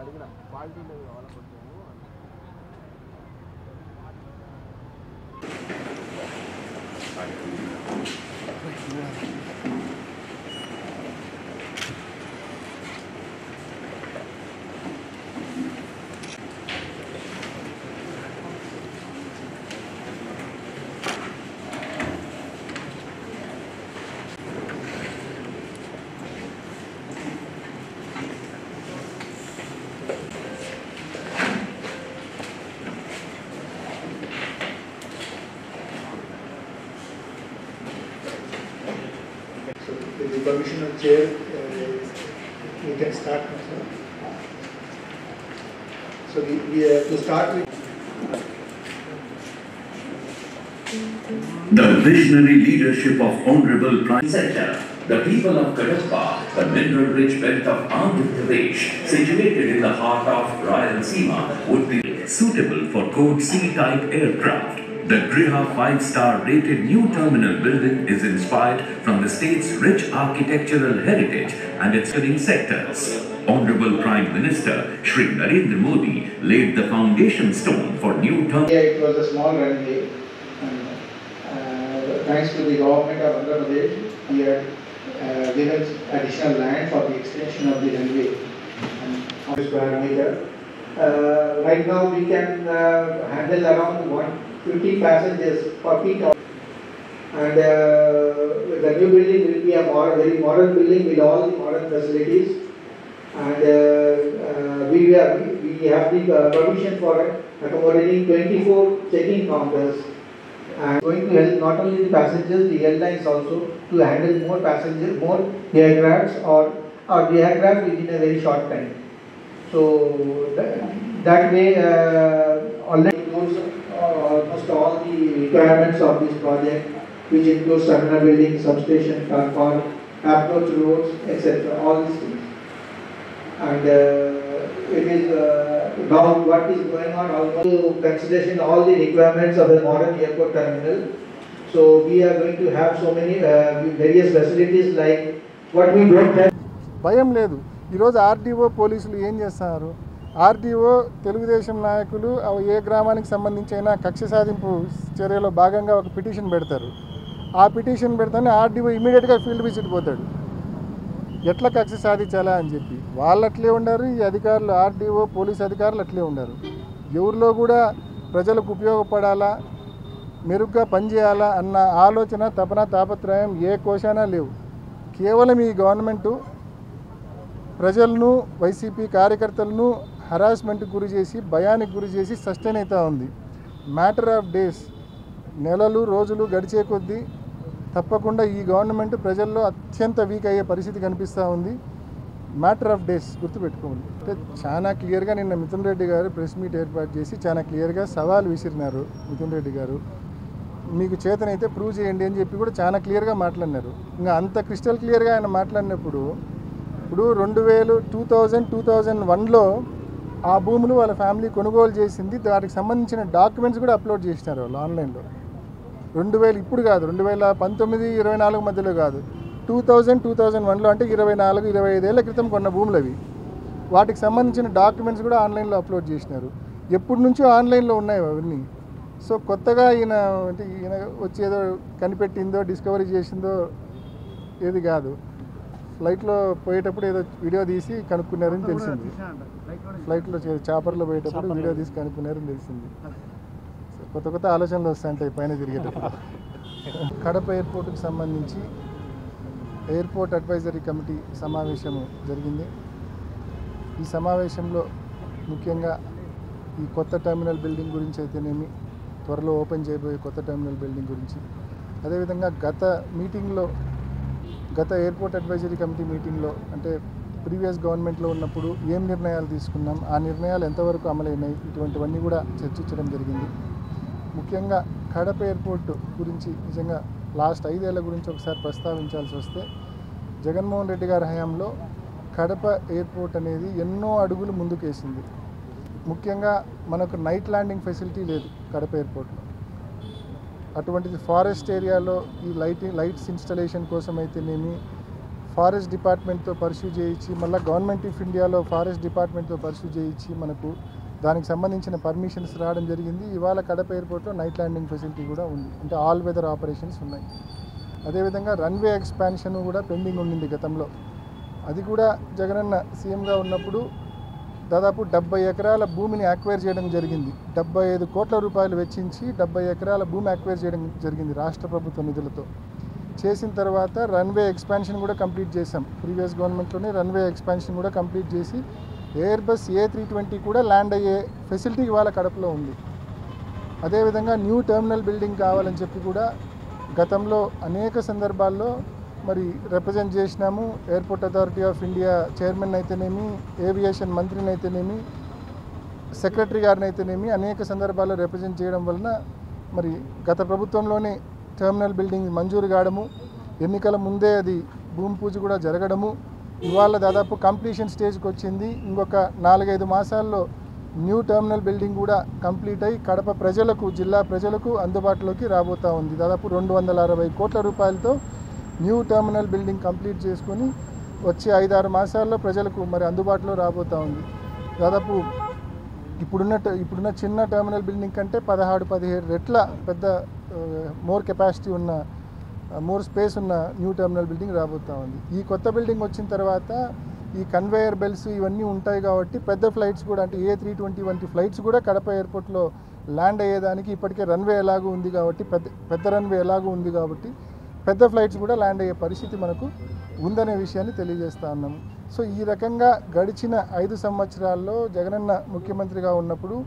అడిగిన క్వాలిటీ లేదు కావాలి కొంచెం With the permission of chair, we can start now, sir. So we have to start with the visionary leadership of Honorable Prime Minister. The people of Kadapa, the mineral-rich belt of Andhra Pradesh, situated in the heart of Rayalaseema, would be suitable for Code C-type aircraft. The Griha 5-star rated new terminal building is inspired from the state's rich architectural heritage and its serving sectors. Honorable Prime Minister Shri Narendra Modi laid the foundation stone for new terminal. it was a small runway, and thanks to the government of Andhra Pradesh, we had given additional land for the extension of the runway and on this parameter. Right now we can handle around 150 passengers per peak hour. And the new building will be a very modern building with all the modern facilities. And we have the permission for accommodating 24 check-in counters. And going to help not only the passengers, the airlines also to handle more passengers, more aircrafts or the aircraft within a very short time. So that way already includes almost all the requirements of this project, which includes terminal building, substation, car park, approach roads, etc. All these things. And it is now what is going on also considering all the requirements of a modern airport terminal. So we are going to have so many various facilities like what we don't have. భయం లేదు. ఈరోజు RDO పోలీసులు ఏం చేస్తున్నారు? RDO Telugu Desam నాయకులు ఏ గ్రామానికి సంబంధించి అయినా కక్ష సాధింపు చర్యలో భాగంగా ఒక పిటిషన్ పెడతారు. ఆ పిటిషన్ పెడతానే ఆర్డీఓ ఇమీడియట్గా ఫీల్డ్ విజిట్ పోతాడు. ఎట్లా కక్ష సాధించాలా అని చెప్పి వాళ్ళు అట్లే ఉండారు. ఈ అధికారులు ఆర్డీఓ పోలీస్ అధికారులు అట్లే ఉండారు. ఎవరిలో కూడా ప్రజలకు ఉపయోగపడాలా, మెరుగ్గా పనిచేయాలా అన్న ఆలోచన, తపన, తాపత్రయం ఏ కోశానా లేవు. కేవలం ఈ గవర్నమెంటు ప్రజలను, వైసీపీ కార్యకర్తలను హరాస్మెంట్కి గురి చేసి, భయానికి గురి చేసి సస్టైన్ అవుతూ ఉంది. మ్యాటర్ ఆఫ్ డేస్, నెలలు రోజులు గడిచే కొద్దీ తప్పకుండా ఈ గవర్నమెంట్ ప్రజల్లో అత్యంత వీక్ అయ్యే పరిస్థితి కనిపిస్తూ ఉంది. మ్యాటర్ ఆఫ్ డేస్ గుర్తుపెట్టుకోండి. అంటే చాలా క్లియర్గా నిన్న మిథున్ రెడ్డి గారు ప్రెస్ మీట్ ఏర్పాటు చేసి చాలా క్లియర్గా సవాల్ విసిరినారు. మిథున్ రెడ్డి గారు మీకు చేతనైతే ప్రూవ్ చేయండి అని చెప్పి కూడా చాలా క్లియర్గా మాట్లాడినారు. ఇంకా అంత క్రిస్టల్ క్లియర్గా ఆయన మాట్లాడినప్పుడు ఇప్పుడు 2001లో ఆ భూములు వాళ్ళ ఫ్యామిలీ కొనుగోలు చేసింది, వాటికి సంబంధించిన డాక్యుమెంట్స్ కూడా అప్లోడ్ చేసినారు వాళ్ళు ఆన్లైన్లో. 2000 ఇప్పుడు కాదు, 2019-24 మధ్యలో కాదు, 2001లో అంటే 24-25 ఏళ్ల క్రితం కొన్న భూములు అవి. వాటికి సంబంధించిన డాక్యుమెంట్స్ కూడా ఆన్లైన్లో అప్లోడ్ చేసినారు. ఎప్పటి నుంచో ఆన్లైన్లో ఉన్నాయి అవన్నీ. సో కొత్తగా ఈయన వచ్చేదో కనిపెట్టిందో డిస్కవరీ చేసిందో ఏది కాదు. ఫ్లైట్లో పోయేటప్పుడు ఏదో వీడియో తీసి కనుక్కున్నారని తెలిసింది. ఫ్లైట్లో చాపర్లో పోయేటప్పుడు వీడియో తీసి కనుక్కున్నారని తెలిసింది. కొత్త కొత్త ఆలోచనలు వస్తాయంటాయి పైన తిరిగేటప్పుడు. కడప ఎయిర్పోర్ట్కి సంబంధించి ఎయిర్పోర్ట్ అడ్వైజరీ కమిటీ సమావేశం జరిగింది. ఈ సమావేశంలో ముఖ్యంగా ఈ కొత్త టెర్మినల్ బిల్డింగ్ గురించి అయితేనేమి, త్వరలో ఓపెన్ చేయబోయే కొత్త టెర్మినల్ బిల్డింగ్ గురించి, అదేవిధంగా గత ఎయిర్పోర్ట్ అడ్వైజరీ కమిటీ మీటింగ్లో అంటే ప్రీవియస్ గవర్నమెంట్లో ఉన్నప్పుడు ఏం నిర్ణయాలు తీసుకున్నాం, ఆ నిర్ణయాలు ఎంతవరకు అమలైనాయి, ఇటువంటివన్నీ కూడా చర్చించడం జరిగింది. ముఖ్యంగా కడప ఎయిర్పోర్ట్ గురించి నిజంగా లాస్ట్ 5 ఏళ్ల గురించి ఒకసారి ప్రస్తావించాల్సి వస్తే, జగన్మోహన్ రెడ్డి గారి హయాంలో కడప ఎయిర్పోర్ట్ అనేది ఎన్నో అడుగులు ముందుకేసింది. ముఖ్యంగా మనకు నైట్ ల్యాండింగ్ ఫెసిలిటీ లేదు కడప ఎయిర్పోర్ట్లో. అటువంటిది ఫారెస్ట్ ఏరియాలో ఈ లైట్స్ ఇన్స్టలేషన్ కోసం అయితేనేమి, ఫారెస్ట్ డిపార్ట్మెంట్తో పర్సూ చేయించి మళ్ళీ గవర్నమెంట్ ఆఫ్ ఇండియాలో ఫారెస్ట్ డిపార్ట్మెంట్తో పర్సూ చేయించి మనకు దానికి సంబంధించిన పర్మిషన్స్ రావడం జరిగింది. ఇవాళ కడప ఎయిర్పోర్ట్లో నైట్ ల్యాండింగ్ ఫెసిలిటీ కూడా ఉంది, అంటే ఆల్ వెదర్ ఆపరేషన్స్ ఉన్నాయి. అదేవిధంగా రన్వే ఎక్స్పాన్షన్ కూడా పెండింగ్ ఉండింది గతంలో. అది కూడా జగనన్న సీఎంగా ఉన్నప్పుడు దాదాపు 70 ఎకరాల భూమిని అక్వైర్ చేయడం జరిగింది. 75 కోట్ల రూపాయలు వెచ్చించి 70 ఎకరాల భూమి అక్వైర్ చేయడం జరిగింది రాష్ట్ర ప్రభుత్వ నిధులతో. చేసిన తర్వాత రన్వే ఎక్స్పాన్షన్ కూడా కంప్లీట్ చేశాం. ప్రీవియస్ గవర్నమెంట్లోనే రన్వే ఎక్స్పాన్షన్ కూడా కంప్లీట్ చేసి ఎయిర్ బస్ A320 కూడా ల్యాండ్ అయ్యే ఫెసిలిటీ ఇవాళ కడపలో ఉంది. అదేవిధంగా న్యూ టెర్మినల్ బిల్డింగ్ కావాలని చెప్పి కూడా గతంలో అనేక సందర్భాల్లో మరి రిప్రజెంట్ చేసినాము. Airport authority of India chairman అయితేనేమి, ఏవియేషన్ మంత్రిని అయితేనేమి, సెక్రటరీ గారిని అయితేనేమి అనేక సందర్భాల్లో రిప్రజెంట్ చేయడం వలన మరి గత ప్రభుత్వంలోనే టెర్మినల్ బిల్డింగ్ మంజూరు కావడము, ఎన్నికల ముందే అది భూమి పూజ కూడా జరగడము, ఇవాళ దాదాపు కంప్లీషన్ స్టేజ్కి వచ్చింది. ఇంకొక 4-5 మాసాల్లో న్యూ టెర్మినల్ బిల్డింగ్ కూడా కంప్లీట్ అయ్యి కడప ప్రజలకు, జిల్లా ప్రజలకు అందుబాటులోకి రాబోతూ ఉంది. దాదాపు 260 కోట్ల రూపాయలతో న్యూ టెర్మినల్ బిల్డింగ్ కంప్లీట్ చేసుకొని వచ్చే 5-6 మాసాల్లో ప్రజలకు మరి అందుబాటులో రాబోతూ ఉంది. దాదాపు ఇప్పుడున్న చిన్న టెర్మినల్ బిల్డింగ్ కంటే 16-17 రెట్ల పెద్ద మోర్ కెపాసిటీ ఉన్న, మోర్ స్పేస్ ఉన్న న్యూ టెర్మినల్ బిల్డింగ్ రాబోతూ ఉంది. ఈ కొత్త బిల్డింగ్ వచ్చిన తర్వాత ఈ కన్వేయర్ బెల్ట్స్ ఇవన్నీ ఉంటాయి కాబట్టి పెద్ద ఫ్లైట్స్ కూడా, అంటే A320 వంటి ఫ్లైట్స్ కూడా కడప ఎయిర్పోర్ట్లో ల్యాండ్ అయ్యేదానికి ఇప్పటికే రన్వే ఎలాగూ ఉంది కాబట్టి, పెద్ద రన్వే ఎలాగూ ఉంది కాబట్టి పెద్ద ఫ్లైట్స్ కూడా ల్యాండ్ అయ్యే పరిస్థితి మనకు ఉందనే విషయాన్ని తెలియజేస్తూ ఉన్నాము. సో ఈ రకంగా గడిచిన 5 సంవత్సరాల్లో జగనన్న ముఖ్యమంత్రిగా ఉన్నప్పుడు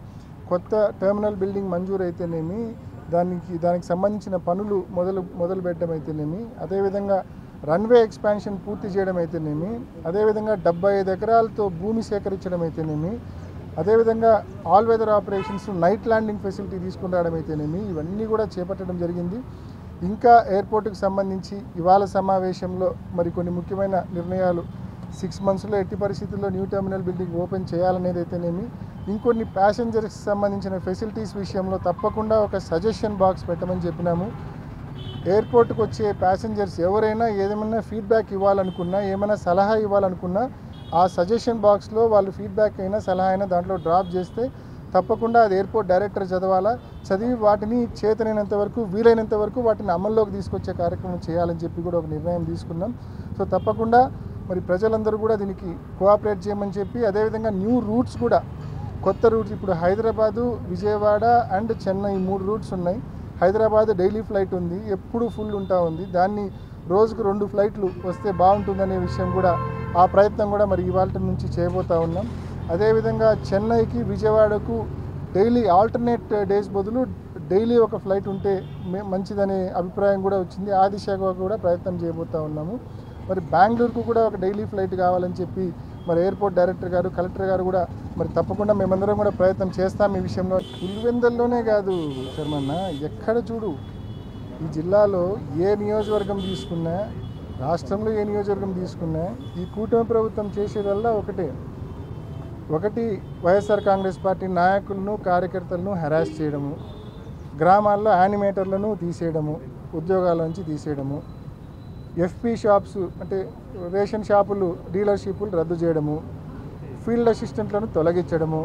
కొత్త టెర్మినల్ బిల్డింగ్ మంజూరు అయితేనేమి, దానికి సంబంధించిన పనులు మొదలు పెట్టడం అయితేనేమి, అదేవిధంగా రన్వే ఎక్స్పాన్షన్ పూర్తి చేయడం అయితేనేమి, అదేవిధంగా 75 ఎకరాలతో భూమి సేకరించడం అయితేనేమి, అదేవిధంగా all weather operations night landing facility తీసుకుని రావడం అయితేనేమి, ఇవన్నీ కూడా చేపట్టడం జరిగింది. ఇంకా ఎయిర్పోర్టుకు సంబంధించి ఇవాళ సమావేశంలో మరి కొన్ని ముఖ్యమైన నిర్ణయాలు, 6 monthsలో ఎట్టి పరిస్థితుల్లో న్యూ టెర్మినల్ బిల్డింగ్ ఓపెన్ చేయాలనేది అయితేనేమి, ఇంకొన్ని ప్యాసింజర్స్కి సంబంధించిన ఫెసిలిటీస్ విషయంలో తప్పకుండా ఒక సజెషన్ బాక్స్ పెట్టమని చెప్పినాము. ఎయిర్పోర్ట్కి వచ్చే ప్యాసింజర్స్ ఎవరైనా ఏదేమైనా ఫీడ్బ్యాక్ ఇవ్వాలనుకున్నా, ఏమైనా సలహా ఇవ్వాలనుకున్నా ఆ సజెషన్ బాక్స్లో వాళ్ళు ఫీడ్బ్యాక్ అయినా సలహా అయినా దాంట్లో డ్రాప్ చేస్తే తప్పకుండా అది ఎయిర్పోర్ట్ డైరెక్టర్ చదవాలా, చదివి వాటిని చేతనైనంత వరకు, వీలైనంత వరకు వాటిని అమల్లోకి తీసుకొచ్చే కార్యక్రమం చేయాలని చెప్పి కూడా ఒక నిర్ణయం తీసుకున్నాం. సో తప్పకుండా మరి ప్రజలందరూ కూడా దీనికి కోఆపరేట్ చేయమని చెప్పి, అదేవిధంగా న్యూ రూట్స్ కూడా, కొత్త రూట్స్ ఇప్పుడు హైదరాబాదు, విజయవాడ అండ్ చెన్నై 3 రూట్స్ ఉన్నాయి. హైదరాబాద్ డైలీ ఫ్లైట్ ఉంది, ఎప్పుడు ఫుల్ ఉంటా ఉంది. దాన్ని రోజుకు 2 ఫ్లైట్లు వస్తే బాగుంటుందనే విషయం కూడా, ఆ ప్రయత్నం కూడా మరి ఇవాళ నుంచి చేయబోతూ ఉన్నాం. అదేవిధంగా చెన్నైకి, విజయవాడకు డైలీ ఆల్టర్నేట్ డేస్ బదులు డైలీ ఒక ఫ్లైట్ ఉంటే మంచిదనే అభిప్రాయం కూడా వచ్చింది. ఆ దిశగా కూడా ప్రయత్నం చేయబోతూ ఉన్నాము. మరి బెంగళూరుకు కూడా ఒక డైలీ ఫ్లైట్ కావాలని చెప్పి మరి ఎయిర్పోర్ట్ డైరెక్టర్ గారు, కలెక్టర్ గారు కూడా మరి తప్పకుండా మేమందరం కూడా ప్రయత్నం చేస్తాం ఈ విషయంలో. పులివెందుల్లోనే కాదు శర్మన్న, ఎక్కడ చూడు ఈ జిల్లాలో ఏ నియోజకవర్గం తీసుకున్నా, రాష్ట్రంలో ఏ నియోజకవర్గం తీసుకున్నా ఈ కూటమి ప్రభుత్వం చేసేదల్లా ఒకటి వైఎస్ఆర్ కాంగ్రెస్ పార్టీ నాయకులను, కార్యకర్తలను హెరాస్ చేయడము, గ్రామాల్లో యానిమేటర్లను తీసేయడము, ఉద్యోగాల నుంచి తీసేయడము, FP షాప్స్ అంటే రేషన్ షాపులు, డీలర్షిప్లు రద్దు చేయడము, ఫీల్డ్ అసిస్టెంట్లను తొలగించడము,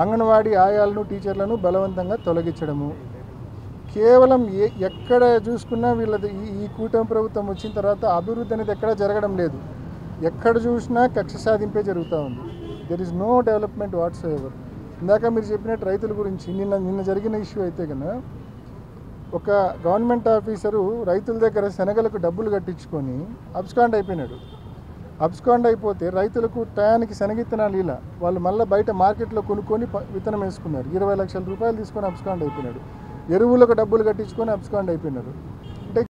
అంగన్వాడీ ఆయాలను, టీచర్లను బలవంతంగా తొలగించడము. కేవలం ఎక్కడ చూసుకున్నా వీళ్ళది ఈ కూటమి ప్రభుత్వం వచ్చిన తర్వాత అభివృద్ధి అనేది ఎక్కడ జరగడం లేదు. ఎక్కడ చూసినా కక్ష సాధింపే జరుగుతూ ఉంది. There is no development whatsoever. ఇందాక మీరు చెప్పినట్టు రైతుల గురించి నిన్న జరిగిన ఇష్యూ అయితే కన్నా, ఒక గవర్నమెంట్ ఆఫీసరు రైతుల దగ్గర శనగలకు డబ్బులు కట్టించుకొని అబ్స్కాండ్ అయిపోయినాడు. అబ్స్కాండ్ అయిపోతే రైతులకు టయానికి శనగిత్తనాలు ఇలా వాళ్ళు మళ్ళీ బయట మార్కెట్లో కొనుక్కొని విత్తనం వేసుకున్నారు. 20 లక్షల రూపాయలు తీసుకొని అబ్స్కాండ్ అయిపోయినాడు. ఎరువులకు డబ్బులు కట్టించుకొని అబ్స్కాండ్ అయిపోయినారు.